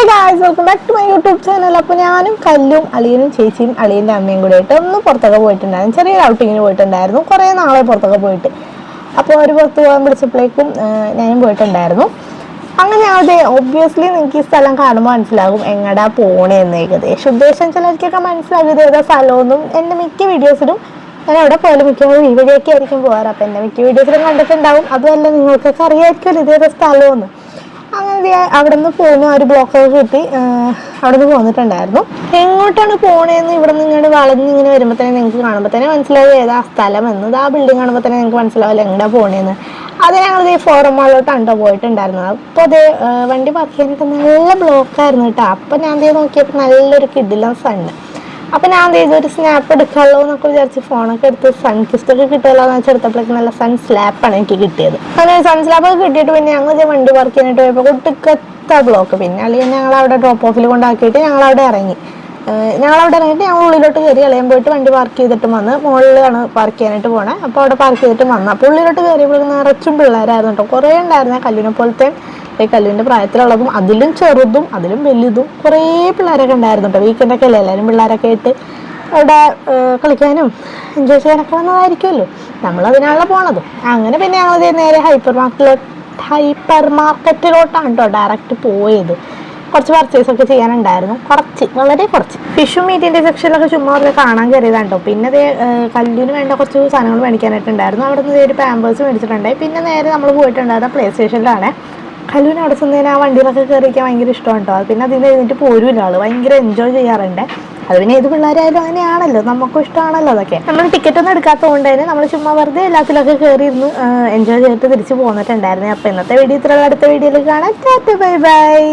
Guys, welcome back to my YouTube channel. അപ്പോൾ ഞാനും കല്ലും അളിയനും ചേച്ചിയും അളിയൻ്റെ അമ്മയും കൂടെ ആയിട്ട് ഒന്ന് പുറത്തൊക്കെ പോയിട്ടുണ്ടായിരുന്നു. ചെറിയൊരു ഔട്ടിങ്ങിന് പോയിട്ടുണ്ടായിരുന്നു. കുറേ നാളെ പുറത്തൊക്കെ പോയിട്ട്. അപ്പോൾ അവർ പുറത്ത് പോകാൻ പിടിച്ചപ്പോഴേക്കും ഞാനും പോയിട്ടുണ്ടായിരുന്നു. അങ്ങനെ അതെ, ഒബ്വിയസ്ലി നിങ്ങൾക്ക് ഈ സ്ഥലം കാണുമ്പോൾ മനസ്സിലാകും എങ്ങടാ പോണേന്ന്. ഏകദേശം ഉദ്ദേശം ചിലർക്കൊക്കെ മനസ്സിലാകും ഇത് ഏതാ സ്ഥലമൊന്നും. എൻ്റെ മിക്ക വീഡിയോസിലും ഞാൻ അവിടെ പോലും മിക്കവാറും ഈ വഴിയൊക്കെ ആയിരിക്കും പോകാറ്. അപ്പം എൻ്റെ മിക്ക വീഡിയോസിലും കണ്ടിട്ടുണ്ടാവും. അതുമല്ല, നിങ്ങൾക്കൊക്കെ അറിയാമായിരിക്കുമല്ലോ ഇത് ഏതാ സ്ഥലമെന്ന്. അങ്ങനെ അവിടെ നിന്ന് പോകുന്ന ഒരു ബ്ലോക്കൊക്കെ കിട്ടി അവിടെ നിന്ന് പോന്നിട്ടുണ്ടായിരുന്നു. എങ്ങോട്ടാണ് പോണേന്ന് ഇവിടെ നിന്ന് ഇങ്ങനെ വളഞ്ഞിങ്ങനെ വരുമ്പോൾ തന്നെ നിങ്ങൾക്ക് കാണുമ്പോൾ തന്നെ മനസ്സിലാവും ഏതാ സ്ഥലം എന്നത്. ആ ബിൽഡിംഗ് കാണുമ്പോൾ തന്നെ നിങ്ങൾക്ക് മനസ്സിലാവില്ല എങ്ങോട്ടാ പോണേന്ന്. അത് ഞങ്ങൾ ഈ ഫോറം മാളിലോട്ടാണ് പോയിട്ടുണ്ടായിരുന്നത്. അപ്പോൾ അതേ വണ്ടി പാർക്ക് ചെയ്യാനായിട്ട് നല്ല ബ്ലോക്കായിരുന്നു കേട്ടോ. അപ്പം ഞാൻ നോക്കിയപ്പോൾ നല്ലൊരു കിടിലൻ സണ്ണ്. അപ്പം ഞാൻ ഒരു സ്നാപ്പ് എടുക്കാമല്ലോ എന്നൊക്കെ വിചാരിച്ച് ഫോണൊക്കെ എടുത്ത് സൺ കിസ്റ്റൊക്കെ കിട്ടുമല്ലോ എന്ന് വെച്ചാൽ എടുത്തപ്പോഴേക്കും നല്ല സൺ സ്ലാപ്പാണ് എനിക്ക് കിട്ടിയത്. അങ്ങനെ സൺ സ്ലാപ്പൊക്കെ കിട്ടിയിട്ട് പിന്നെ ഞങ്ങൾ വണ്ടി പാർക്ക് ചെയ്യാനായിട്ട് പോയപ്പോൾ ഒട്ടുക്കത്ത ബ്ലോക്ക്. പിന്നെ അല്ലെങ്കിൽ ഞങ്ങളവിടെ ഡ്രോപ്പ് ഓഫിൽ കൊണ്ടാക്കിയിട്ട് ഞങ്ങളവിടെ ഇറങ്ങിയിട്ട് ഞങ്ങൾ ഉള്ളിലോട്ട് കയറി. അളിയാൻ പോയിട്ട് വണ്ടി പാർക്ക് ചെയ്തിട്ടും വന്ന് മുകളിലാണ് പാർക്ക് ചെയ്യാനായിട്ട് പോണേ. അപ്പോൾ അവിടെ പാർക്ക് ചെയ്തിട്ടും വന്നു. അപ്പോൾ ഉള്ളിലോട്ട് കയറിയപ്പോൾ നിറച്ചും പിള്ളേരായിരുന്നു കേട്ടോ. കുറേ ഉണ്ടായിരുന്നു. കല്ലിനെ പോലത്തെ ഈ കല്ലിൻ്റെ പ്രായത്തിലുള്ളതും അതിലും ചെറുതും അതിലും വലുതും കുറേ പിള്ളേരൊക്കെ ഉണ്ടായിരുന്നു കേട്ടോ. വീക്കെൻഡൊക്കെ അല്ലേ, എല്ലാവരും പിള്ളേരൊക്കെ ആയിട്ട് അവിടെ കളിക്കാനും എൻജോയ് ചെയ്യാനൊക്കെ വന്നതായിരിക്കുമല്ലോ. നമ്മളതിനാണല്ലോ പോണത്. അങ്ങനെ പിന്നെ ഞങ്ങൾ നേരെ ഹൈപ്പർ മാർക്കറ്റിലോട്ടാണ് കേട്ടോ ഡയറക്റ്റ് പോയത്. കുറച്ച് പർച്ചേസൊക്കെ ചെയ്യാനുണ്ടായിരുന്നു. വളരെ കുറച്ച് ഫിഷും മീറ്റിൻ്റെ സെക്ഷനിലൊക്കെ ചുമ്മാ ഒക്കെ കാണാൻ കയറിയതാണ് കേട്ടോ. പിന്നെ കല്ലിന് വേണ്ട കുറച്ച് സാധനങ്ങൾ മേടിക്കാനായിട്ടുണ്ടായിരുന്നു. അവിടെ നിന്ന് ഒരു പാമ്പേഴ്സ് മേടിച്ചിട്ടുണ്ടായി. പിന്നെ നേരെ നമ്മൾ പോയിട്ടുണ്ടായിരുന്ന പ്ലേ സ്റ്റേഷനിലാണ്. കല്ലുവിന് അവിടെ ചെന്നതിന് ആ വണ്ടിയിലൊക്കെ കയറിയിരിക്കാൻ ഭയങ്കര ഇഷ്ടമാണ് കേട്ടോ. പിന്നെ അതിന് കഴിഞ്ഞിട്ട് പോരുമില്ല ആൾ, ഭയങ്കര എൻജോയ് ചെയ്യാറുണ്ട്. അത് പിന്നെ ഏത് പിള്ളേരായാലും അങ്ങനെയാണല്ലോ, നമുക്കും ഇഷ്ടമാണല്ലോ അതൊക്കെ. നമ്മൾ ടിക്കറ്റ് ഒന്നും എടുക്കാത്തതുകൊണ്ട് തന്നെ നമ്മൾ ചുമ്മാ വെറുതെ എല്ലാത്തിലൊക്കെ കയറിയിരുന്നു എൻജോയ് ചെയ്തിട്ട് തിരിച്ച് പോന്നിട്ടുണ്ടായിരുന്നു. അപ്പോൾ ഇന്നത്തെ വീഡിയോ ഇത്രയുള്ള, അടുത്ത വീഡിയോയിൽ കാണാം. Tata, bye bye.